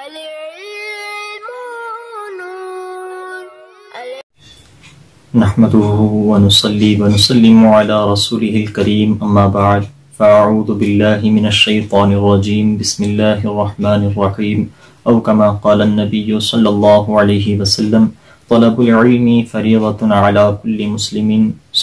العلم نور. نحمده ونصلي ونسلم على رسوله الكريم اما بعد فاعوذ بالله من الشيطان الرجيم بسم الله الرحمن الرحيم او كما قال النبي صلى الله عليه وسلم طلب العلم فريضة على كل مسلم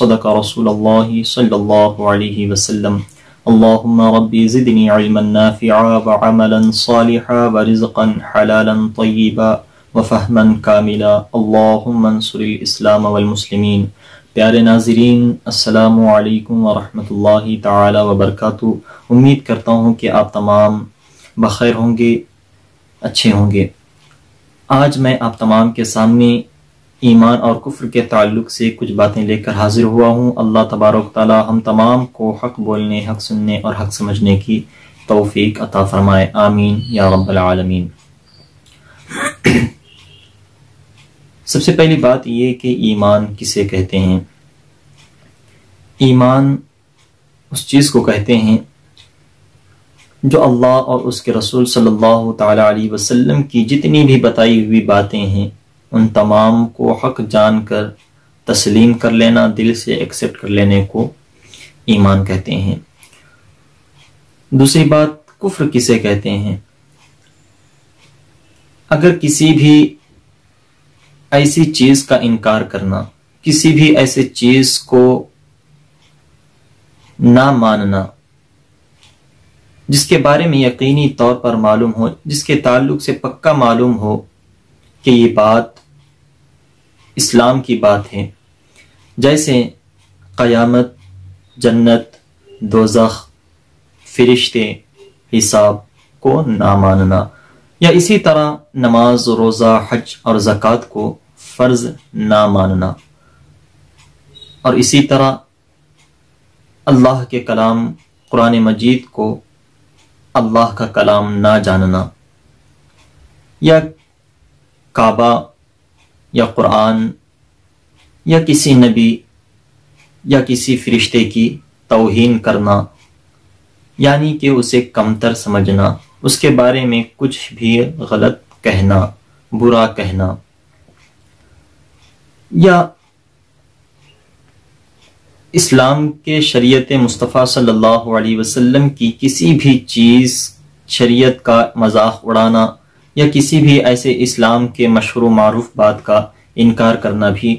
صدق رسول الله صلى الله عليه وسلم. اللهم ربي زدني علما نافعا وعملا صالحا ورزقا حلالا طيبا وفہما کاملا اللہم انصر الاسلام والمسلمین. پیارے ناظرین، السلام علیکم ورحمۃ اللہ تعالی وبرکاتہ. امید کرتا ہوں کہ آپ تمام بخیر ہوں گے، اچھے ہوں گے. آج میں آپ تمام کے سامنے ایمان اور کفر کے تعلق سے کچھ باتیں لے کر حاضر ہوا ہوں. اللہ تبارک تعالی ہم تمام کو حق بولنے، حق سننے اور حق سمجھنے کی توفیق عطا فرمائے، آمین یا رب العالمین. سب سے پہلی بات یہ کہ ایمان کسے کہتے ہیں؟ ایمان اس چیز کو کہتے ہیں جو اللہ اور اس کے رسول صلی اللہ تعالی علیہ وسلم کی جتنی بھی بتائی ہوئی باتیں ہیں ان تمام کو حق جان کر تسلیم کر لینا، دل سے ایکسپٹ کر لینے کو ایمان کہتے ہیں. دوسری بات، کفر کسے کہتے ہیں؟ اگر کسی بھی ایسی چیز کا انکار کرنا، کسی بھی ایسے چیز کو نہ ماننا جس کے بارے میں یقینی طور پر معلوم ہو، جس کے تعلق سے پکا معلوم ہو کہ یہ بات اسلام کی بات ہے، جیسے قیامت، جنت، دوزخ، فرشتے، حساب کو نہ ماننا، یا اسی طرح نماز، روزہ، حج اور زکوٰۃ کو فرض نہ ماننا، اور اسی طرح اللہ کے کلام قرآن مجید کو اللہ کا کلام نہ جاننا، یا کعبہ یا قرآن یا کسی نبی یا کسی فرشتے کی توہین کرنا، یعنی کہ اسے کمتر سمجھنا، اس کے بارے میں کچھ بھی غلط کہنا، برا کہنا، یا اسلام کے شریعت مصطفیٰ صلی اللہ علیہ وسلم کی کسی بھی چیز، شریعت کا مذاق اڑانا، یا کسی بھی ایسے اسلام کے مشہور و معروف بات کا انکار کرنا بھی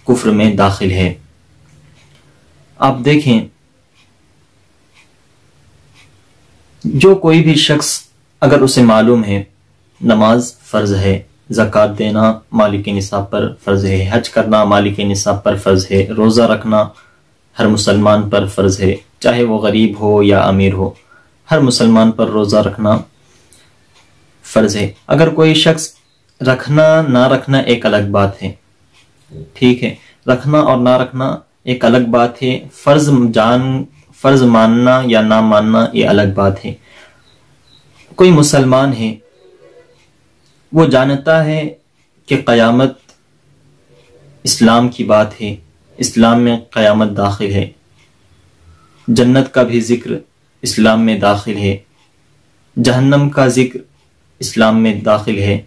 کفر میں داخل ہے. آپ دیکھیں، جو کوئی بھی شخص اگر اسے معلوم ہے نماز فرض ہے، زکوٰۃ دینا مالک نصاب پر فرض ہے، حج کرنا مالک نصاب پر فرض ہے، روزہ رکھنا ہر مسلمان پر فرض ہے، چاہے وہ غریب ہو یا امیر ہو، ہر مسلمان پر روزہ رکھنا فرض ہے. اگر کوئی شخص رکھنا نہ رکھنا ایک الگ بات ہے، ٹھیک ہے، رکھنا اور نہ رکھنا ایک الگ بات ہے، فرض ماننا یا نہ ماننا یہ الگ بات ہے. کوئی مسلمان ہے، وہ جانتا ہے کہ قیامت اسلام کی بات ہے، اسلام میں قیامت داخل ہے، جنت کا بھی ذکر اسلام میں داخل ہے، جہنم کا ذکر اسلام میں داخل ہے،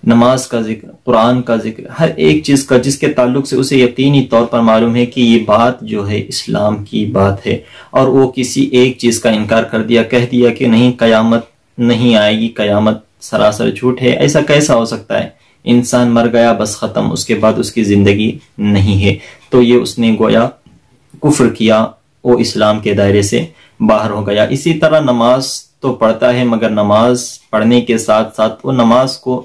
نماز کا ذکر، قرآن کا ذکر، ہر ایک چیز کا جس کے تعلق سے اسے یقینی طور پر معلوم ہے کہ یہ بات جو ہے اسلام کی بات ہے، اور وہ کسی ایک چیز کا انکار کر دیا، کہہ دیا کہ نہیں قیامت نہیں آئے گی، قیامت سراسر جھوٹ ہے. ایسا کیسا ہو سکتا ہے؟ انسان مر گیا بس ختم، اس کے بعد اس کی زندگی نہیں ہے. تو یہ اس نے گویا کفر کیا، وہ اسلام کے دائرے سے باہر ہو گیا. اسی طرح نماز تو پڑھتا ہے، مگر نماز پڑھنے کے ساتھ ساتھ وہ نماز کو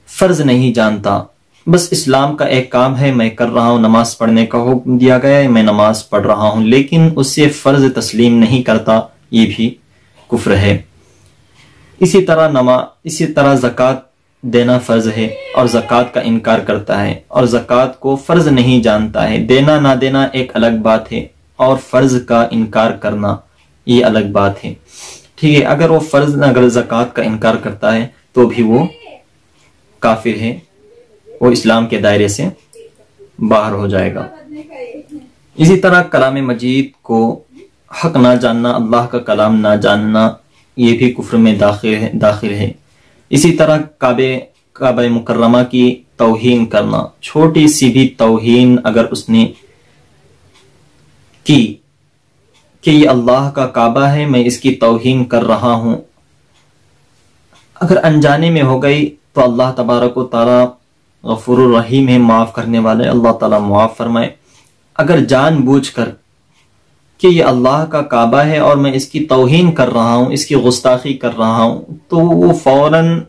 فرض نہیں جانتا، بس اسلام کا ایک کام ہے، میں کر رہا ہوں، نماز پڑھنے کا حکم دیا گیا ہے، میں نماز پڑھ رہا ہوں، لیکن اسے فرض تسلیم نہیں کرتا، یہ بھی کفر ہے. اسی طرح زکوٰۃ دینا فرض ہے اور زکوٰۃ کا انکار کرتا ہے، اور زکوٰۃ کو فرض نہیں جانتا ہے. دینا نہ دینا ایک الگ بات ہے، اور فرض کا انکار کرنا یہ الگ بات ہے، ٹھیک ہے. اگر زکوٰۃ کا انکار کرتا ہے تو بھی وہ کافر ہے، وہ اسلام کے دائرے سے باہر ہو جائے گا. اسی طرح کلام مجید کو حق نہ جاننا، اللہ کا کلام نہ جاننا، یہ بھی کفر میں داخل ہے۔ اسی طرح کعبہ مکرمہ کی توہین کرنا، چھوٹی سی بھی توہین اگر اس نے کی کہ یہ اللہ کا کعبہ ہے، میں اس کی توہین کر رہا ہوں، اگر انجانے میں ہو گئی تو اللہ تبارک و تعالی غفور الرحیم ہے، معاف کرنے والے، اللہ تعالیٰ معاف فرمائے۔ اگر جان بوجھ کر کہ یہ اللہ کا کعبہ ہے اور میں اس کی توہین کر رہا ہوں، اس کی گستاخی کر رہا ہوں، تو وہ فوراً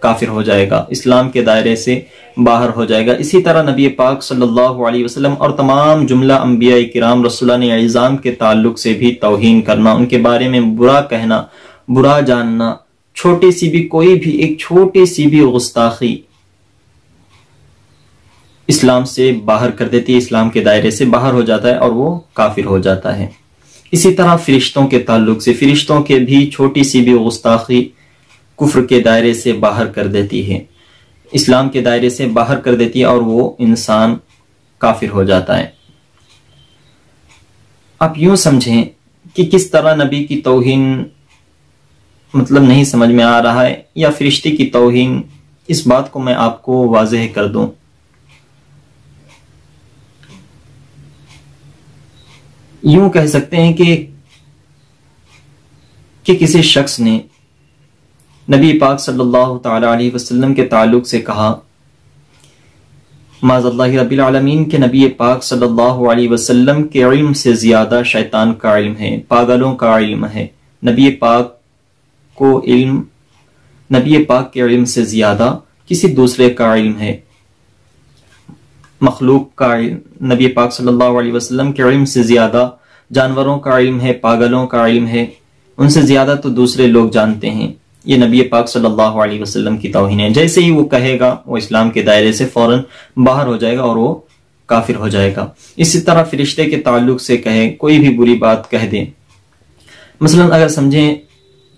کافر ہو جائے گا، اسلام کے دائرے سے باہر ہو جائے گا۔ اسی طرح نبی پاک صلی اللہ علیہ وسلم اور تمام جملہ انبیاء کرام رسولان اعظام کے تعلق سے بھی توہین کرنا، ان کے بارے میں برا کہنا، برا جاننا، چھوٹی سی بھی کوئی بھی ایک چھوٹی سی بھی گستاخی اسلام سے باہر کر دیتی ہے، اسلام کے دائرے سے باہر ہو جاتا ہے اور وہ کافر ہو جاتا ہے۔ اسی طرح فرشتوں کے تعلق سے، فرشتوں کے بھی چھوٹی سی بھی گستاخی کفر کے دائرے سے باہر کر دیتی ہے، اسلام کے دائرے سے باہر کر دیتی ہے اور وہ انسان کافر ہو جاتا ہے۔ آپ یوں سمجھیں کہ کس طرح نبی کی توہین مطلب نہیں سمجھ میں آ رہا ہے، یا فرشتے کی توہین، اس بات کو میں آپ کو واضح کر دوں۔ یوں کہہ سکتے ہیں کہ کسی شخص نے نبی پاک صلی اللہ تعالی علیہ وسلم کے تعلق سے کہا، معاذ اللہ رب العالمین، کہ نبی پاک صلی اللہ علیہ وسلم کے علم سے زیادہ شیطان کا علم ہے، پاگلوں کا علم ہے، نبی پاک کے علم سے زیادہ کسی دوسرے کا علم ہے، مخلوق کا علم، نبی پاک صلی اللہ علیہ وسلم کے علم سے زیادہ جانوروں کا علم ہے، پاگلوں کا علم ہے، ان سے زیادہ تو دوسرے لوگ جانتے ہیں۔ یہ نبی پاک صلی اللہ علیہ وسلم کی توہین ہے۔ جیسے ہی وہ کہے گا، وہ اسلام کے دائرے سے فوراً باہر ہو جائے گا اور وہ کافر ہو جائے گا۔ اسی طرح فرشتے کے تعلق سے کہے، کوئی بھی بری بات کہہ دے، مثلا اگر سمجھیں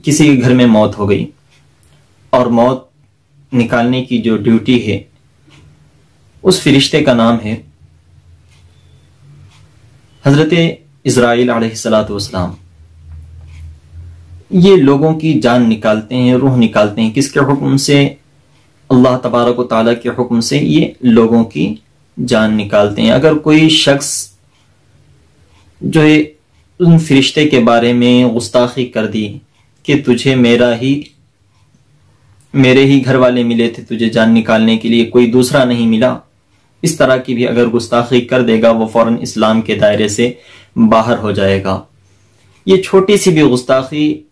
کسی کے گھر میں موت ہو گئی اور موت نکالنے کی جو ڈیوٹی ہے اس فرشتے کا نام ہے حضرت اسرائیل علیہ السلام۔ یہ لوگوں کی جان نکالتے ہیں، روح نکالتے ہیں، کس کے حکم سے؟ اللہ تبارک و تعالیٰ کے حکم سے یہ لوگوں کی جان نکالتے ہیں۔ اگر کوئی شخص جو ہے ان فرشتے کے بارے میں گستاخی کر دی کہ تجھے میرے ہی گھر والے ملے تھے تجھے جان نکالنے کے لیے، کوئی دوسرا نہیں ملا، اس طرح کی بھی اگر گستاخی کر دے گا، وہ فوراً اسلام کے دائرے سے باہر ہو جائے گا۔ یہ چھوٹی سی بھی گستاخی،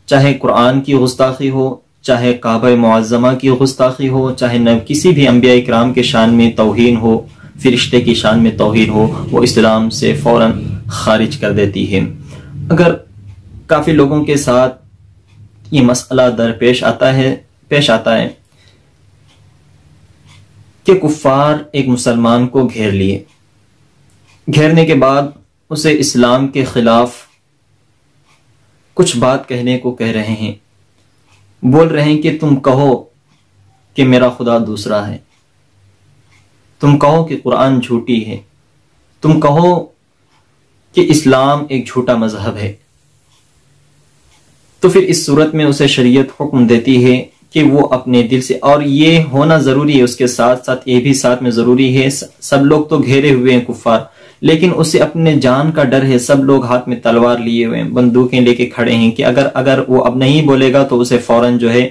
چاہے قرآن کی گستاخی ہو، چاہے کعبہ معظمہ کی گستاخی ہو، چاہے کسی بھی انبیاء کرام کے شان میں توہین ہو، فرشتے کی شان میں توہین ہو، وہ اسلام سے فوراً خارج کر دیتی ہے۔ اگر کافی لوگوں کے ساتھ یہ مسئلہ پیش آتا ہے کہ کفار ایک مسلمان کو گھیر لیے، گھیرنے کے بعد اسے اسلام کے خلاف کچھ بات کہنے کو کہہ رہے ہیں، بول رہے ہیں کہ تم کہو کہ میرا خدا دوسرا ہے، تم کہو کہ قرآن جھوٹی ہے، تم کہو کہ اسلام ایک جھوٹا مذہب ہے، تو پھر اس صورت میں اسے شریعت حکم دیتی ہے کہ وہ اپنے دل سے، اور یہ ہونا ضروری ہے، اس کے ساتھ ساتھ یہ بھی ساتھ میں ضروری ہے، سب لوگ تو گھیرے ہوئے ہیں کفار، لیکن اسے اپنے جان کا ڈر ہے، سب لوگ ہاتھ میں تلوار لیے ہوئے ہیں، بندوقیں لے کے کھڑے ہیں کہ اگر وہ اب نہیں بولے گا تو اسے فوراً جو ہے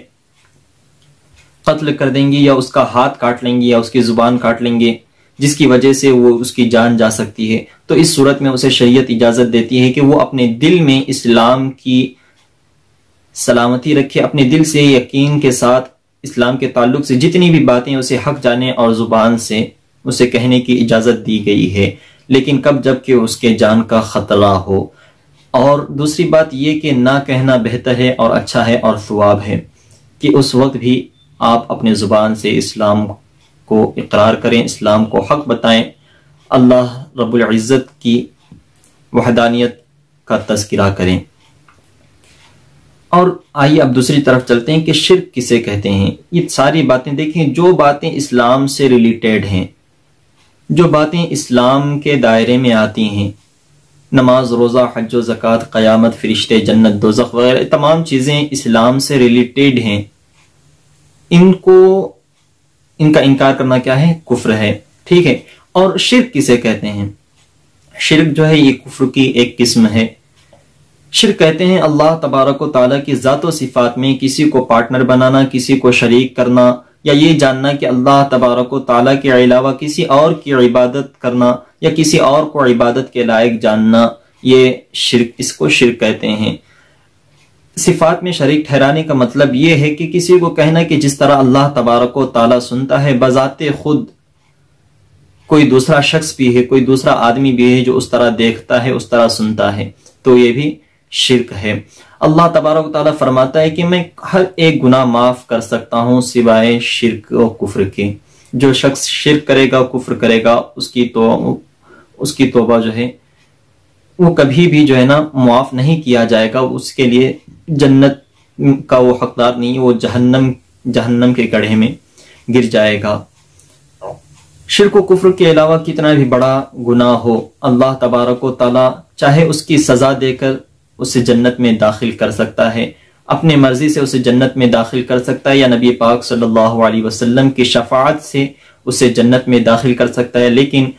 قتل کر دیں گے، یا اس کا ہاتھ کاٹ لیں گے، یا اس کی زبان کاٹ لیں گے، جس کی وجہ سے وہ اس کی جان جا سکتی ہے۔ تو اس صورت میں اسے شریعت اجازت دیتی ہے کہ وہ اپنے دل میں اسلام کی سلامتی رکھے، اپنے دل سے یقین کے ساتھ اسلام کے تعلق سے جتنی بھی باتیں اسے حق جانے اور زبان سے اسے کہنے کی اجازت دی گئی ہے، لیکن کب؟ جب کہ اس کے جان کا خطرہ ہو۔ اور دوسری بات یہ کہ نہ کہنا بہتر ہے اور اچھا ہے اور ثواب ہے کہ اس وقت بھی آپ اپنے زبان سے اسلام کو اقرار کریں، اسلام کو حق بتائیں، اللہ رب العزت کی وحدانیت کا تذکرہ کریں۔ اور آئیے اب دوسری طرف چلتے ہیں کہ شرک کسے کہتے ہیں۔ یہ ساری باتیں دیکھیں، جو باتیں اسلام سے ریلیٹیڈ ہیں، جو باتیں اسلام کے دائرے میں آتی ہیں، نماز، روزہ، حج و زکوٰۃ، قیامت، فرشتے، جنت، دوزخ وغیرہ تمام چیزیں اسلام سے ریلیٹڈ ہیں، ان کا انکار کرنا کیا ہے؟ کفر ہے، ٹھیک ہے۔ اور شرک کسے کہتے ہیں؟ شرک جو ہے یہ کفر کی ایک قسم ہے۔ شرک کہتے ہیں اللہ تبارک و تعالیٰ کی ذات و صفات میں کسی کو پارٹنر بنانا، کسی کو شریک کرنا، یا یہ جاننا کہ اللہ تبارک و تعالیٰ کے علاوہ کسی اور کی عبادت کرنا یا کسی اور کو عبادت کے لائق جاننا، یہ شرک، اس کو شرک کہتے ہیں۔ صفات میں شریک ٹھہرانے کا مطلب یہ ہے کہ کسی کو کہنا کہ جس طرح اللہ تبارک و تعالیٰ سنتا ہے، بذات خود کوئی دوسرا شخص بھی ہے، کوئی دوسرا آدمی بھی ہے جو اس طرح دیکھتا ہے، اس طرح سنتا ہے، تو یہ بھی شرک ہے۔ اللہ تبارک و تعالیٰ فرماتا ہے کہ میں ہر ایک گناہ معاف کر سکتا ہوں سوائے شرک و کفر کے۔ جو شخص شرک کرے گا، کفر کرے گا، اس کی توبہ جو ہے وہ کبھی بھی جو ہے نا معاف نہیں کیا جائے گا، اس کے لیے جنت کا وہ حقدار نہیں، وہ جہنم کے گڑھے میں گر جائے گا۔ شرک و کفر کے علاوہ کتنا بھی بڑا گناہ ہو، اللہ تبارک و تعالیٰ چاہے اس کی سزا دے کر اسے جنت میں داخل کر سکتا ہے، اپنے مرضی سے اسے جنت میں داخل کر سکتا ہے، یا نبی پاک صلی اللہ علیہ وسلم کی شفاعت سے اسے جنت میں داخل کر سکتا ہے، لیکن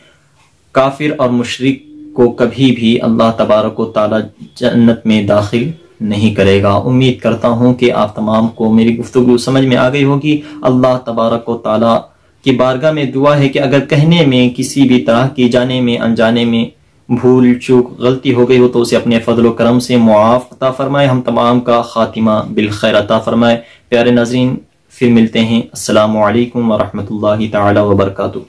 کافر اور مشرک کو کبھی بھی اللہ تبارک و تعالیٰ جنت میں داخل نہیں کرے گا۔ امید کرتا ہوں کہ آپ تمام کو میری گفتگو سمجھ میں آ گئی ہوگی۔ اللہ تبارک و تعالیٰ کی بارگاہ میں دعا ہے کہ اگر کہنے میں کسی بھی طرح کی جانے میں انجانے میں بھول چوک غلطی ہو گئی ہو تو اسے اپنے فضل و کرم سے معاف عطا فرمائے، ہم تمام کا خاتمہ بالخیر عطا فرمائے۔ پیارے ناظرین، پھر ملتے ہیں۔ السلام علیکم ورحمۃ اللہ تعالی وبرکاتہ۔